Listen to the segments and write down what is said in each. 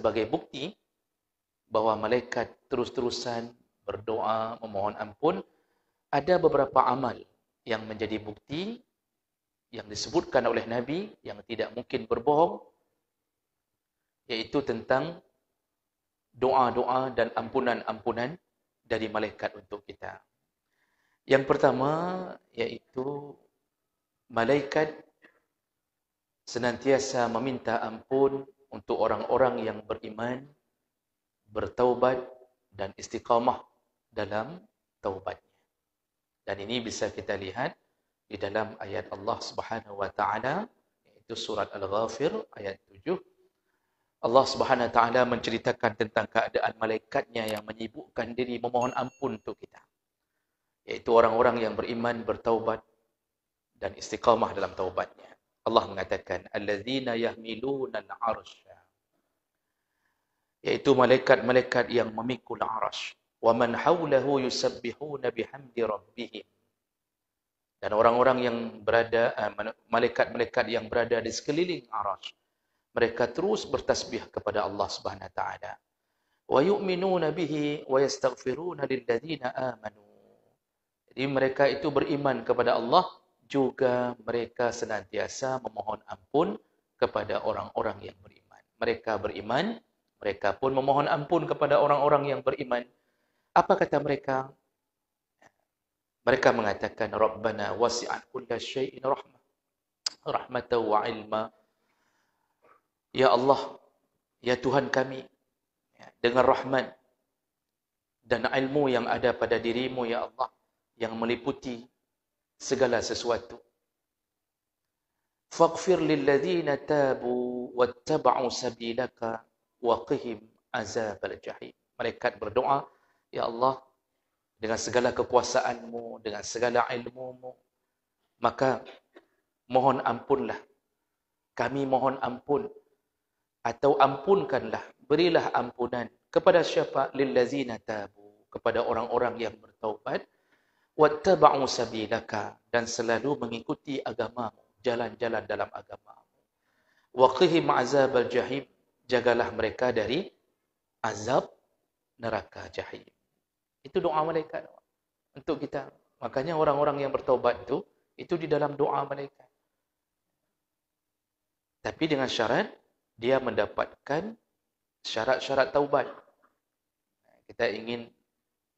sebagai bukti bahawa malaikat terus-terusan berdoa, memohon ampun, ada beberapa amal yang menjadi bukti yang disebutkan oleh Nabi yang tidak mungkin berbohong, iaitu tentang doa-doa dan ampunan-ampunan dari malaikat untuk kita. Yang pertama, iaitu malaikat senantiasa meminta ampun untuk orang-orang yang beriman, bertaubat dan istiqamah dalam taubatnya. Dan ini bisa kita lihat di dalam ayat Allah Subhanahu wa taala, iaitu surat Al-Ghafir ayat 7. Allah Subhanahu wa taala menceritakan tentang keadaan malaikatnya yang menyibukkan diri memohon ampun untuk kita, yaitu orang-orang yang beriman, bertaubat dan istiqamah dalam taubatnya. Allah mengatakan allazina yahmiluna al-'arsy, yaitu malaikat-malaikat yang memikul arasy, wa man haulahu yusabbihuna bihamdi rabbihim, dan orang-orang yang berada, malaikat-malaikat yang berada di sekeliling arasy, mereka terus bertasbih kepada Allah Subhanahu wa taala. Wa yu'minuna bihi wa yastaghfiruna lilladzina amanu. Jadi mereka itu beriman kepada Allah, juga mereka senantiasa memohon ampun kepada orang-orang yang beriman. Mereka beriman, mereka pun memohon ampun kepada orang-orang yang beriman. Apa kata mereka? Mereka mengatakan, Rabbana wasi'at kulla syai'in rahmatan wa ilma. Ya Allah, ya Tuhan kami, dengan rahmat dan ilmu yang ada pada dirimu, ya Allah, yang meliputi segala sesuatu. Faghfir lilladzina tabu wattaba'u sabilaka wa qihim azabal jahim. Malaikat berdoa, ya Allah, dengan segala kekuasaanmu, dengan segala ilmumu, maka mohon ampunlah. Kami mohon ampun, atau ampunkanlah, berilah ampunan kepada siapa? Lillazina tabu, kepada orang-orang yang bertaubat, wattaba'u sabilaka, dan selalu mengikuti agamamu, jalan-jalan dalam agamamu. Wa qihim azabal jahim, jagalah mereka dari azab neraka jahim. Itu doa malaikat untuk kita. Makanya orang-orang yang bertaubat itu di dalam doa malaikat. Tapi dengan syarat dia mendapatkan syarat-syarat taubat. Kita ingin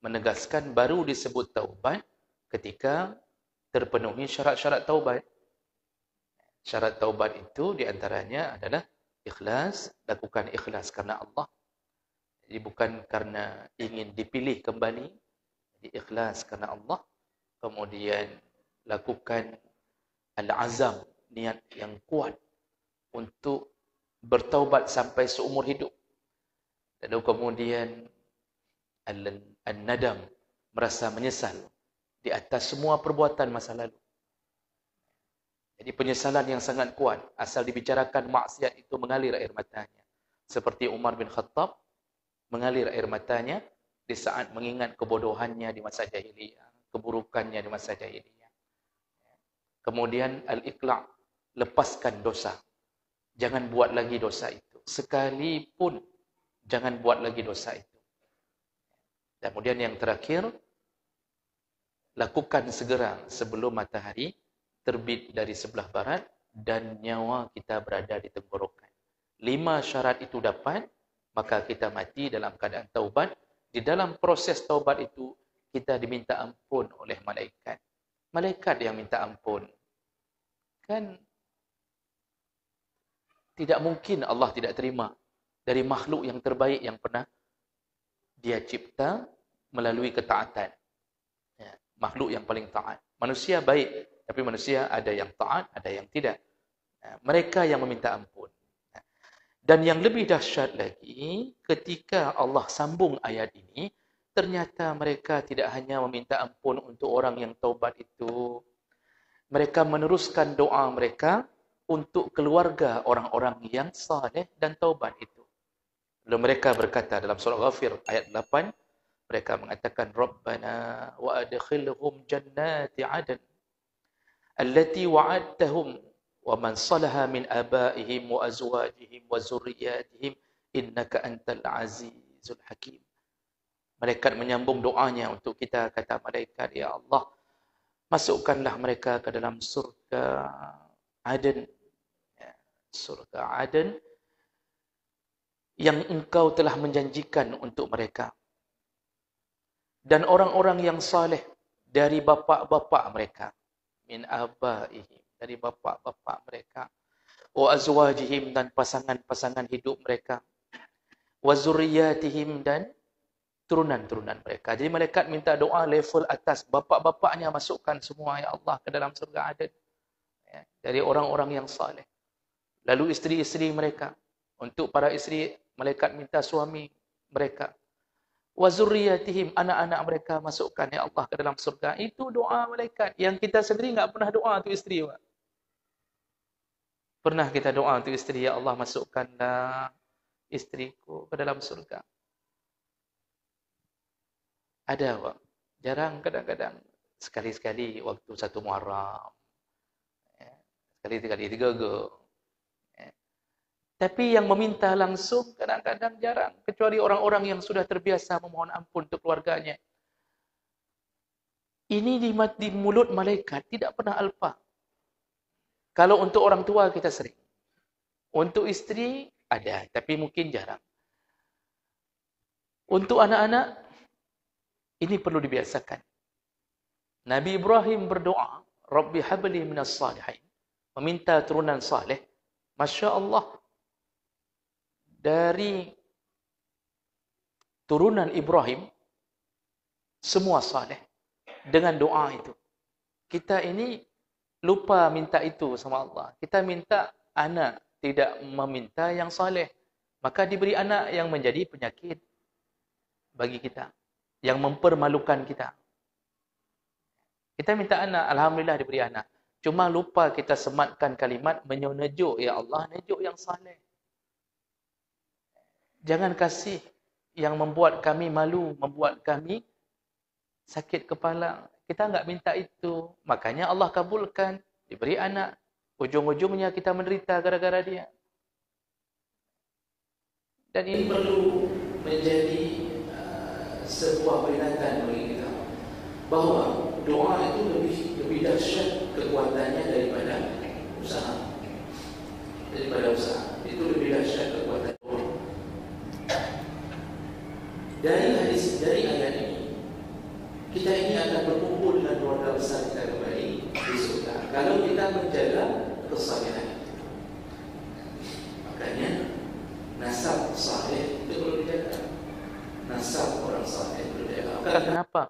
menegaskan baru disebut taubat ketika terpenuhi syarat-syarat taubat. Syarat taubat itu diantaranya adalah ikhlas, lakukan ikhlas karena Allah. Jadi bukan karena ingin dipilih kembali, jadi ikhlas karena Allah. Kemudian lakukan al-azam, niat yang kuat untuk bertaubat sampai seumur hidup. Lalu kemudian an-nadam, merasa menyesal di atas semua perbuatan masa lalu. Jadi penyesalan yang sangat kuat, asal dibicarakan maksiat itu mengalir air matanya. Seperti Umar bin Khattab, mengalir air matanya di saat mengingat kebodohannya di masa jahiliyah, keburukannya di masa jahiliyah. Kemudian al-iqla', lepaskan dosa. Jangan buat lagi dosa itu. Sekalipun jangan buat lagi dosa itu. Dan kemudian yang terakhir, lakukan segera sebelum matahari terbit dari sebelah barat dan nyawa kita berada di tenggorokan. 5 syarat itu dapat, maka kita mati dalam keadaan taubat. Di dalam proses taubat itu, kita diminta ampun oleh malaikat. Malaikat yang minta ampun. Kan tidak mungkin Allah tidak terima dari makhluk yang terbaik yang pernah dia cipta melalui ketaatan. Ya, makhluk yang paling taat. Manusia baik, tapi manusia ada yang taat, ada yang tidak. Nah, mereka yang meminta ampun. Dan yang lebih dahsyat lagi, ketika Allah sambung ayat ini, ternyata mereka tidak hanya meminta ampun untuk orang yang taubat itu. Mereka meneruskan doa mereka untuk keluarga orang-orang yang saleh dan taubat itu. Lalu mereka berkata dalam surah Ghafir ayat 8, mereka mengatakan, Rabbana wa adkhilhum jannati adn allati wa'adtahum wa man salaha min abaihim wa azwajihim wa zurriyatihim innaka antal azizul hakim. Malaikat menyambung doanya untuk kita, kata malaikat, ya Allah, masukkanlah mereka ke dalam surga Aden. Ya, surga Aden yang engkau telah menjanjikan untuk mereka. Dan orang-orang yang saleh dari bapa-bapa mereka, min abaihim, dari bapa-bapa mereka, wa azwajihim, dan pasangan-pasangan hidup mereka, wa zurriyatihim, dan turunan-turunan mereka. Jadi malaikat minta doa level atas, bapa-bapaknya masukkan semua, ya Allah, ke dalam surga Aden, ya, dari orang-orang yang saleh. Lalu isteri-isteri mereka, untuk para isteri, malaikat minta suami mereka. Wa zurriyatihim, anak-anak mereka masukkan, ya Allah, ke dalam surga. Itu doa malaikat. Yang kita sendiri enggak pernah doa untuk isteri, Pak. Pernah kita doa untuk isteri, ya Allah, masukkanlah istriku ke dalam surga. Ada, Pak. Jarang, kadang-kadang. Sekali-sekali waktu satu Muharram. Sekali-sekali tiga. Tapi yang meminta langsung kadang-kadang jarang. Kecuali orang-orang yang sudah terbiasa memohon ampun untuk keluarganya. Ini di mulut malaikat tidak pernah alpa. Kalau untuk orang tua kita sering. Untuk isteri ada, tapi mungkin jarang. Untuk anak-anak, ini perlu dibiasakan. Nabi Ibrahim berdoa, Rabbi habli minas salihin. Meminta turunan saleh. Masya Allah. Dari turunan Ibrahim, semua saleh dengan doa itu. Kita ini lupa minta itu sama Allah. Kita minta anak, tidak meminta yang saleh. Maka diberi anak yang menjadi penyakit bagi kita, yang mempermalukan kita. Kita minta anak, alhamdulillah diberi anak. Cuma lupa kita sematkan kalimat menyejuk, ya Allah, nejuk yang saleh. Jangan kasih yang membuat kami malu, membuat kami sakit kepala. Kita enggak minta itu. Makanya Allah kabulkan, diberi anak. Ujung-ujungnya kita menderita gara-gara dia. Dan ini perlu menjadi sebuah peringatan bagi kita. Bahawa doa itu lebih dahsyat kekuatannya daripada usaha. Itu lebih dahsyat kekuatan doa. Dari ayat ini, kita ini akan berkumpul dengan keluarga besar kita kembali di surga. Kalau kita menjaga kesalehan itu. Makanya, nasab saleh itu perlu dijaga. Nasab orang saleh perlu dijaga. Kenapa?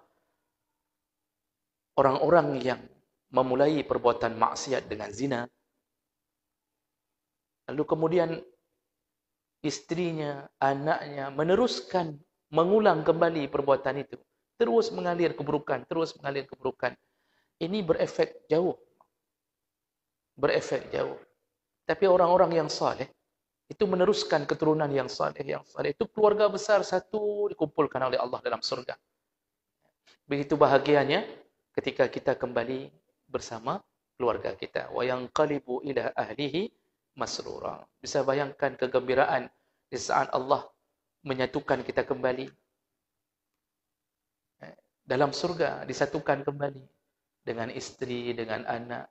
Orang-orang yang memulai perbuatan maksiat dengan zina, lalu kemudian istrinya, anaknya meneruskan mengulang kembali perbuatan itu. Terus mengalir keburukan, terus mengalir keburukan. Ini berefek jauh. Berefek jauh. Tapi orang-orang yang saleh, itu meneruskan keturunan yang saleh. Yang saleh itu keluarga besar satu dikumpulkan oleh Allah dalam surga. Begitu bahagianya ketika kita kembali bersama keluarga kita. Wa yanqalibu ila ahlihi masrura. Bisa bayangkan kegembiraan di saat Allah menyatukan kita kembali dalam surga, disatukan kembali dengan istri, dengan anak.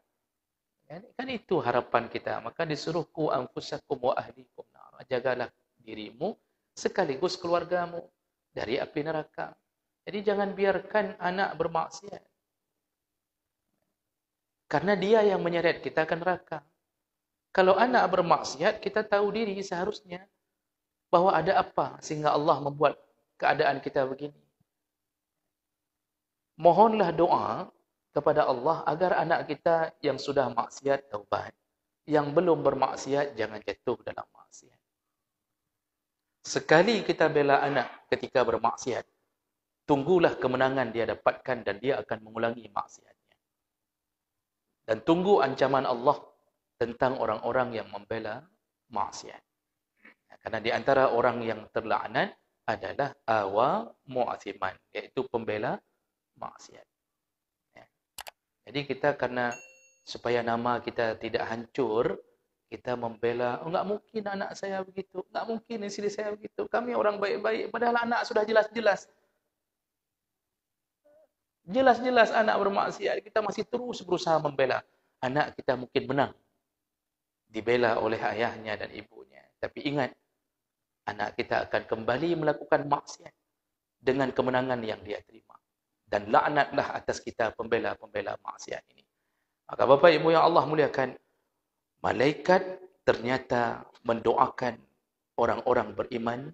Kan itu harapan kita. Maka disuruh ku anfusakum wa ahlikum nar. Jagalah dirimu sekaligus keluargamu dari api neraka. Jadi jangan biarkan anak bermaksiat. Karena dia yang menyeret kita ke neraka. Kalau anak bermaksiat, kita tahu diri seharusnya bahwa ada apa sehingga Allah membuat keadaan kita begini. Mohonlah doa kepada Allah agar anak kita yang sudah maksiat taubat, yang belum bermaksiat jangan jatuh dalam maksiat. Sekali kita bela anak ketika bermaksiat, tunggulah kemenangan dia dapatkan dan dia akan mengulangi maksiatnya. Dan tunggu ancaman Allah tentang orang-orang yang membela maksiat. Karena di antara orang yang terlaknat adalah awa mu'athiman, iaitu pembela maksiat. Jadi kita karena supaya nama kita tidak hancur, Kita membela, oh, enggak mungkin anak saya begitu, enggak mungkin istri saya begitu. Kami orang baik-baik, padahal anak sudah jelas-jelas. Jelas-jelas anak bermaksiat, kita masih terus berusaha membela. Anak kita mungkin menang, dibela oleh ayahnya dan ibunya. Tapi ingat, anak kita akan kembali melakukan maksiat dengan kemenangan yang dia terima. Dan laknatlah atas kita pembela-pembela maksiat ini. Maka Bapak Ibu yang Allah muliakan, malaikat ternyata mendoakan orang-orang beriman,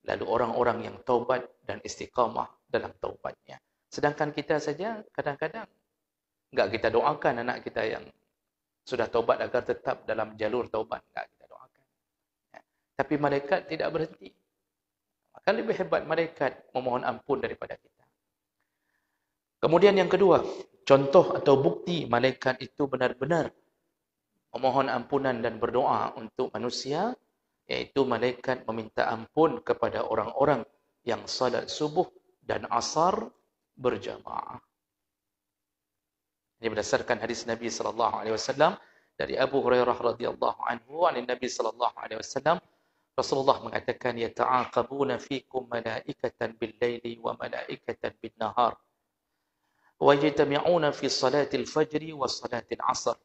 lalu orang-orang yang taubat dan istiqamah dalam taubatnya. Sedangkan kita saja kadang-kadang enggak kita doakan anak kita yang sudah taubat agar tetap dalam jalur taubat, enggak kita doakan. Ya. Tapi malaikat tidak berhenti. Maka lebih hebat malaikat memohon ampun daripada kita. Kemudian yang kedua, contoh atau bukti malaikat itu benar-benar memohon ampunan dan berdoa untuk manusia, yaitu malaikat meminta ampun kepada orang-orang yang salat subuh dan asar berjamaah. Ini berdasarkan hadis Nabi sallallahu alaihi wasallam dari Abu Hurairah radhiyallahu anhu, an Nabi sallallahu alaihi wasallam, Rasulullah mengatakan, yata'aqabuna fikum malaikatan bil-laili wa malaikatan bin-nahar wa yajtami'una fi salatil fajri wa salatil asr.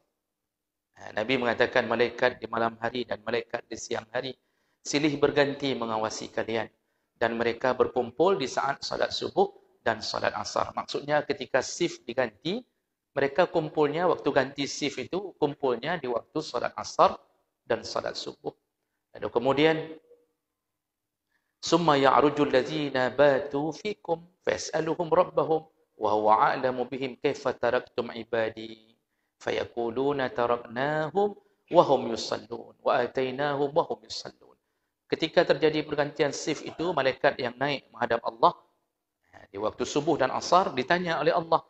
Nabi mengatakan malaikat di malam hari dan malaikat di siang hari silih berganti mengawasi kalian, dan mereka berkumpul di saat salat subuh dan salat asar. Maksudnya ketika shift diganti, mereka kumpulnya waktu ganti shift itu kumpulnya di waktu salat asar dan salat subuh. Lalu kemudian summa ya'rujul ladzina batu fikum fas'aluhum rabbahum wa huwa a'lamu bihim kaifa taraktum ibadi fayaquluna taraknahum wa hum yusallun wa atainahum wa hum yusallun. Ketika terjadi pergantian shift itu, malaikat yang naik menghadap Allah di waktu subuh dan asar ditanya oleh Allah,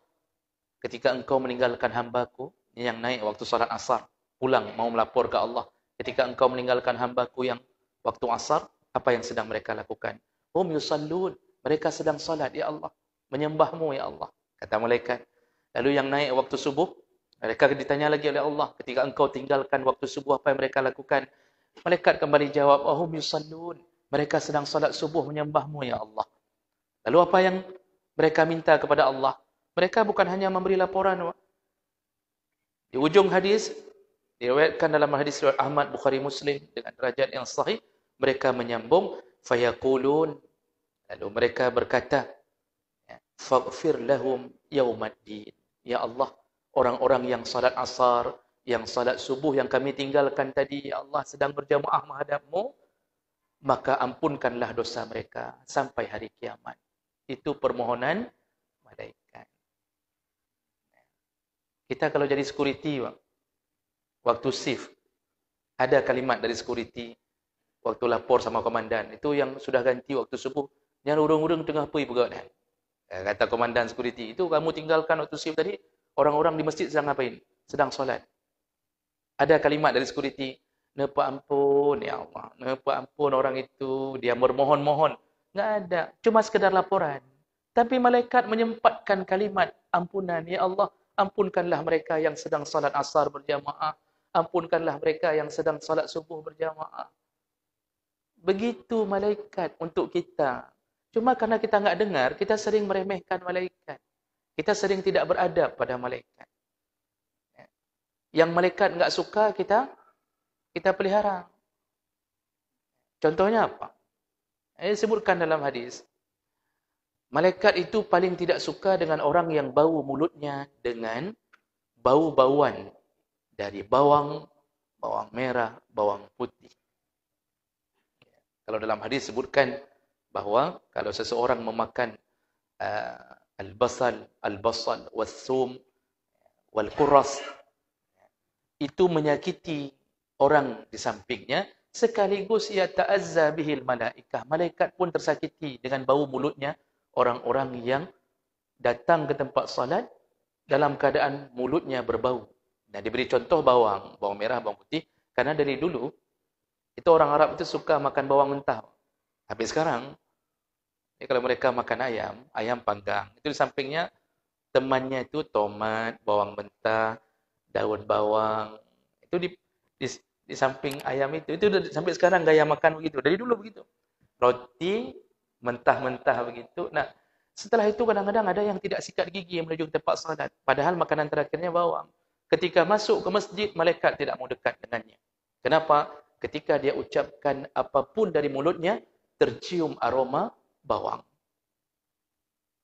ketika engkau meninggalkan hambaku yang naik waktu salat asar, pulang mau melapor ke Allah, ketika engkau meninggalkan hambaku yang waktu asar, apa yang sedang mereka lakukan? Hum yusallun, mereka sedang salat ya Allah, menyembahmu ya Allah, kata malaikat. Lalu yang naik waktu subuh, mereka ditanya lagi oleh Allah, ketika engkau tinggalkan waktu subuh, apa yang mereka lakukan? Malaikat kembali jawab, hum yusallun, mereka sedang salat subuh menyembahmu ya Allah. Lalu apa yang mereka minta kepada Allah? Mereka bukan hanya memberi laporan. Di ujung hadis, diriwayatkan dalam hadis riwayat Ahmad, Bukhari, Muslim dengan derajat yang sahih, mereka menyambung, fayaqulun, lalu mereka berkata, faghfir lahum yaumaddin. Ya Allah, orang-orang yang salat asar, yang salat subuh yang kami tinggalkan tadi, ya Allah, sedang berjamaah menghadapmu, maka ampunkanlah dosa mereka sampai hari kiamat. Itu permohonan malaikat. Kita kalau jadi security, waktu shift, ada kalimat dari security, waktu lapor sama komandan, itu yang sudah ganti waktu subuh, yang urung-urung tengah pergi pegang. Kata komandan security, itu kamu tinggalkan waktu shift tadi, orang-orang di masjid sedang ngapain? Sedang solat. Ada kalimat dari security, nepa ampun ya Allah, nepa ampun orang itu, dia bermohon-mohon. Enggak ada, cuma sekedar laporan. Tapi malaikat menyempatkan kalimat ampunan, ya Allah, ampunkanlah mereka yang sedang salat asar berjamaah, ampunkanlah mereka yang sedang salat subuh berjamaah. Begitu malaikat untuk kita. Cuma karena kita enggak dengar, kita sering meremehkan malaikat. Kita sering tidak beradab pada malaikat. Yang malaikat enggak suka kita pelihara. Contohnya apa? Disebutkan dalam hadis. Malaikat itu paling tidak suka dengan orang yang bau mulutnya dengan bau-bauan dari bawang merah, bawang putih. Kalau dalam hadis sebutkan bahawa kalau seseorang memakan al-basal, was-sum, wal-kurras, itu menyakiti orang di sampingnya, sekaligus ia ta'azza bihil malaikah. Malaikat pun tersakiti dengan bau mulutnya orang-orang yang datang ke tempat salat dalam keadaan mulutnya berbau. Nah, diberi contoh bawang merah, bawang putih, karena dari dulu itu orang Arab itu suka makan bawang mentah. Tapi sekarang kalau mereka makan ayam panggang, itu di sampingnya temannya itu tomat, bawang mentah, daun bawang. Itu Di samping ayam itu sampai sekarang gaya makan begitu. Dari dulu begitu. Roti mentah-mentah begitu. Nah, setelah itu kadang-kadang ada yang tidak sikat gigi menuju ke tempat salat. Padahal makanan terakhirnya bawang. Ketika masuk ke masjid, malaikat tidak mau dekat dengannya. Kenapa? Ketika dia ucapkan apapun dari mulutnya, tercium aroma bawang.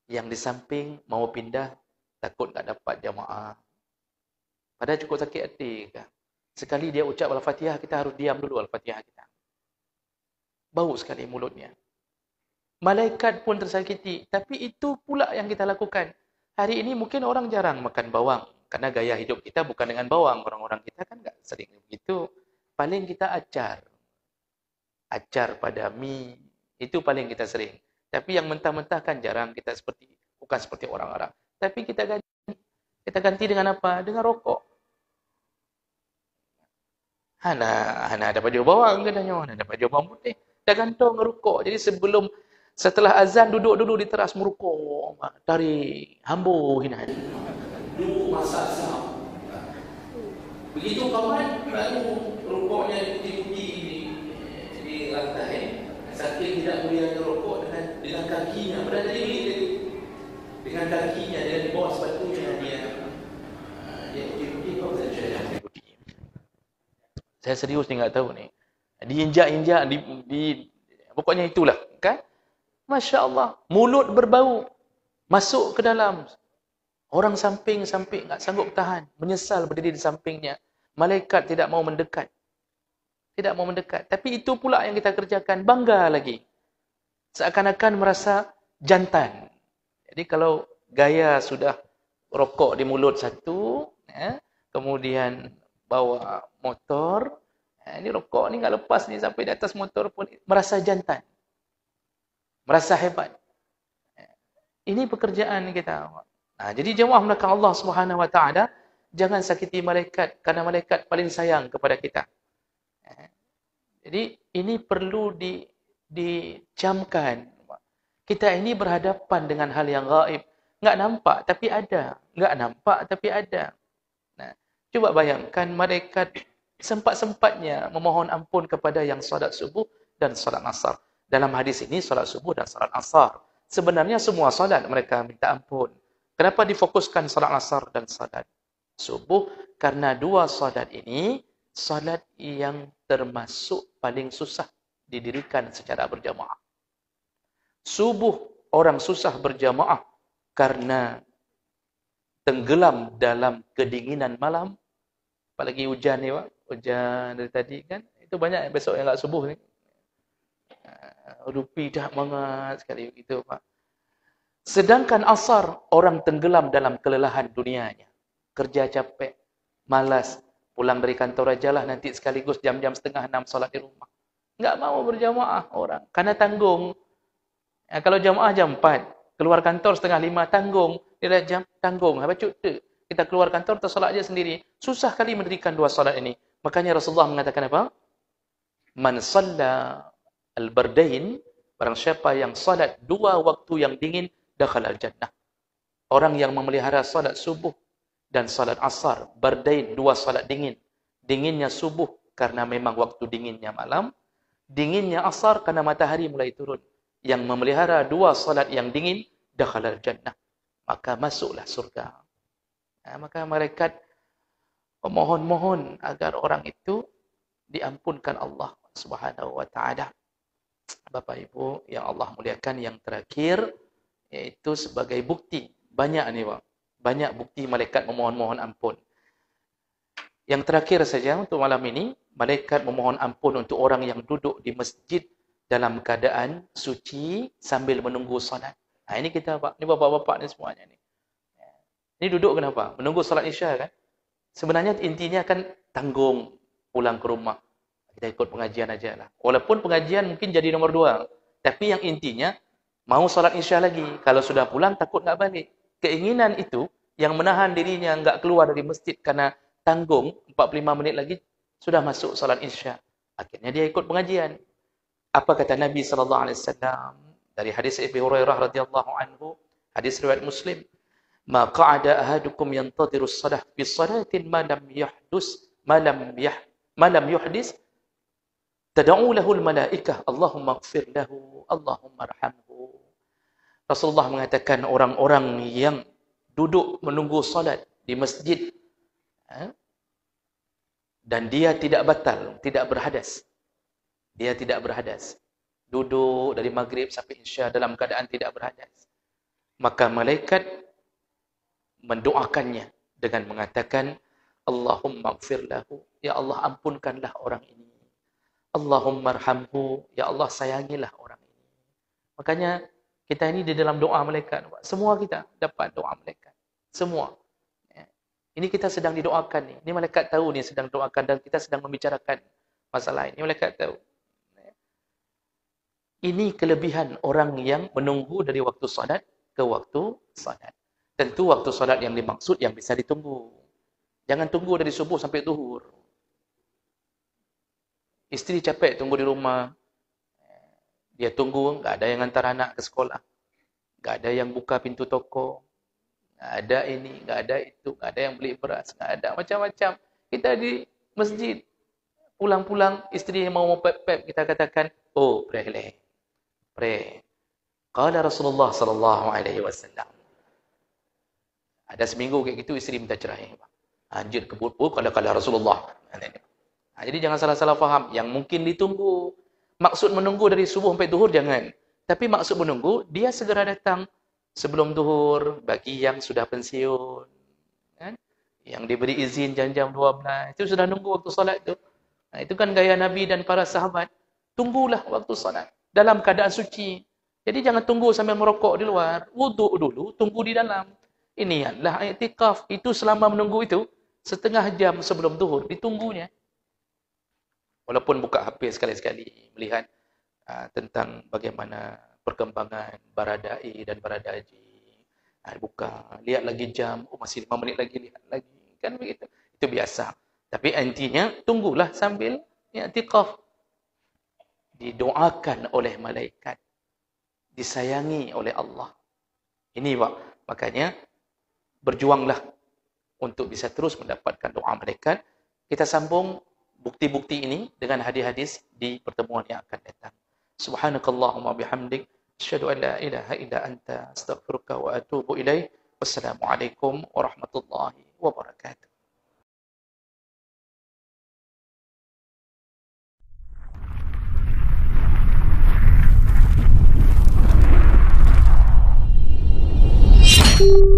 Yang di samping mau pindah, takut tak dapat jamaah. Padahal cukup sakit hati kan. Sekali dia ucap Al-Fatihah, kita harus diam dulu Al-Fatihah kita. Bau sekali mulutnya. Malaikat pun tersakiti. Tapi itu pula yang kita lakukan. Hari ini mungkin orang jarang makan bawang. Karena gaya hidup kita bukan dengan bawang. Orang-orang kita kan tak sering begitu. Paling kita acar. Acar pada mie. Itu paling kita sering. Tapi yang mentah-mentah kan jarang kita bukan seperti orang-orang. Tapi kita ganti dengan apa? Dengan rokok. Hana ada baju bawang katanya, ada baju bawang putih. Dah gantung rokok. Jadi setelah azan duduk di teras merokok. Dari hambu hina. Duduk masak saham. Begitu kawan, baru rokoknya dipuji di lantai. Saking tidak mulia rokok dengan kakinya. Berada di dengan kakinya dia di bawah sepatunya dia puji kau saja. Saya serius ni enggak tahu ni. Diinjak-injak pokoknya itulah kan? Masya-Allah, mulut berbau masuk ke dalam. Orang samping enggak sanggup tahan, menyesal berdiri di sampingnya. Malaikat tidak mau mendekat. Tidak mau mendekat. Tapi itu pula yang kita kerjakan, bangga lagi. Seakan-akan merasa jantan. Jadi kalau gaya sudah rokok di mulut satu, kemudian bawa motor, ini rokok ni enggak lepas ni sampai di atas motor pun merasa jantan. Merasa hebat. Ini pekerjaan kita. Nah, jadi jemaah melakukan Allah Subhanahu wa taala, jangan sakiti malaikat karena malaikat paling sayang kepada kita. Jadi ini perlu dicamkan. Kita ini berhadapan dengan hal yang gaib. Enggak nampak tapi ada. Enggak nampak tapi ada. Nah, coba bayangkan malaikat sempat-sempatnya memohon ampun kepada yang salat subuh dan salat asar. Dalam hadis ini salat subuh dan salat asar. Sebenarnya semua salat mereka minta ampun. Kenapa difokuskan salat asar dan salat subuh? Karena dua salat ini salat yang termasuk paling susah didirikan secara berjamaah. Subuh orang susah berjamaah karena tenggelam dalam kedinginan malam. Apalagi hujan ni, Pak. Hujan dari tadi kan. Itu banyak besok yang tak subuh ni. Rupi dah mangat sekali begitu, Pak. Sedangkan asar, orang tenggelam dalam kelelahan dunianya. Kerja capek, malas. Pulang dari kantor ajalah nanti sekaligus jam-jam 5:30 solat di rumah. Enggak mau berjamaah orang. Karena tanggung. Kalau jamaah jam 4, keluar kantor 4:30, tanggung. Dia jam tanggung. Apa cuti? Kita keluar kantor, tersolat aja sendiri. Susah kali mendirikan dua solat ini. Makanya Rasulullah mengatakan apa? Man salla al-bardain, barang siapa yang salat dua waktu yang dingin, dakhala al-jannah. Orang yang memelihara salat subuh dan salat asar, bardain, dua salat dingin. Dinginnya subuh karena memang waktu dinginnya malam, dinginnya asar karena matahari mulai turun. Yang memelihara dua salat yang dingin, dakhala al-jannah. Maka masuklah surga. Maka malaikat memohon-mohon agar orang itu diampunkan Allah Subhanahu wa taala. Bapak Ibu yang Allah muliakan, yang terakhir yaitu sebagai bukti. Banyak nih, Pak. Banyak bukti malaikat memohon-mohon ampun. Yang terakhir saja untuk malam ini, malaikat memohon ampun untuk orang yang duduk di masjid dalam keadaan suci sambil menunggu salat. Ini kita, Pak. Ini bapak-bapak ni semuanya ni. Ini duduk kenapa? Menunggu salat Isya kan? Sebenarnya intinya kan tanggung pulang ke rumah. Kita ikut pengajian aja lah. Walaupun pengajian mungkin jadi nomor 2. Tapi yang intinya, mau salat Isya lagi. Kalau sudah pulang, takut nggak balik. Keinginan itu, yang menahan dirinya nggak keluar dari masjid karena tanggung, 45 menit lagi, sudah masuk salat Isya. Akhirnya dia ikut pengajian. Apa kata Nabi SAW? Dari hadis Abi Hurairah radhiyallahu anhu, hadis riwayat Muslim. Ma qa'ada ahadukum yantadhiru as-salah fi salatin ma lam malam yuhdis, tad'u lahu al-malaikah, Allahumma ighfir lahu, Allahumma arhamhu. Rasulullah mengatakan orang-orang yang duduk menunggu salat di masjid dan dia tidak batal, tidak berhadas. Dia tidak berhadas. Duduk dari maghrib sampai isya dalam keadaan tidak berhadas. Maka malaikat mendoakannya dengan mengatakan, Allahumma ighfir lahu, ya Allah ampunkanlah orang ini. Allahumma arhamhu, ya Allah sayangilah orang ini. Makanya kita ini di dalam doa malaikat, semua kita dapat doa malaikat. Semua. Ini kita sedang didoakan ni. Ini malaikat tahu ni sedang doakan dan kita sedang membicarakan masalah ini. Malaikat tahu. Ini kelebihan orang yang menunggu dari waktu salat ke waktu salat. Tentu waktu salat yang dimaksud yang bisa ditunggu. Jangan tunggu dari subuh sampai zuhur. Isteri capek tunggu di rumah. Dia tunggu, enggak ada yang hantar anak ke sekolah. Enggak ada yang buka pintu toko. Enggak ada ini, enggak ada itu, enggak ada yang beli beras, enggak ada macam-macam. Kita di masjid. Pulang-pulang isteri yang mau pep-pep, kita katakan, oh, pray. Qala Rasulullah sallallahu alaihi wasallam. Ada seminggu kayak gitu isteri minta cerai. Anjir kebut kala Rasulullah. Jadi jangan salah-salah faham. Yang mungkin ditunggu. Maksud menunggu dari subuh sampai zuhur jangan. Tapi maksud menunggu, dia segera datang sebelum zuhur bagi yang sudah pensiun. Kan? Yang diberi izin jam-jam 12. Itu sudah nunggu waktu solat tu. Itu kan gaya Nabi dan para sahabat. Tunggulah waktu solat. Dalam keadaan suci. Jadi jangan tunggu sambil merokok di luar. Wuduk dulu, tunggu di dalam. Ini adalah i'tikaf. Itu selama menunggu itu, setengah jam sebelum zuhur, ditunggunya. Walaupun buka HP sekali-sekali, melihat tentang bagaimana perkembangan Baradai dan Baradaji. Buka, lihat lagi jam, oh masih 5 menit lagi, lihat lagi. Kan begitu. Itu biasa. Tapi intinya, tunggulah sambil i'tikaf. Didoakan oleh malaikat. Disayangi oleh Allah. Ini Pak. Makanya, berjuanglah untuk bisa terus mendapatkan doa malaikat. Kita sambung bukti-bukti ini dengan hadis-hadis di pertemuan yang akan datang. Subhanakallahumma bihamdik. Asyhadu an la ilaha illa anta. Astaghfiruka wa atubu ilaih. Wassalamualaikum warahmatullahi wabarakatuh. Thank you.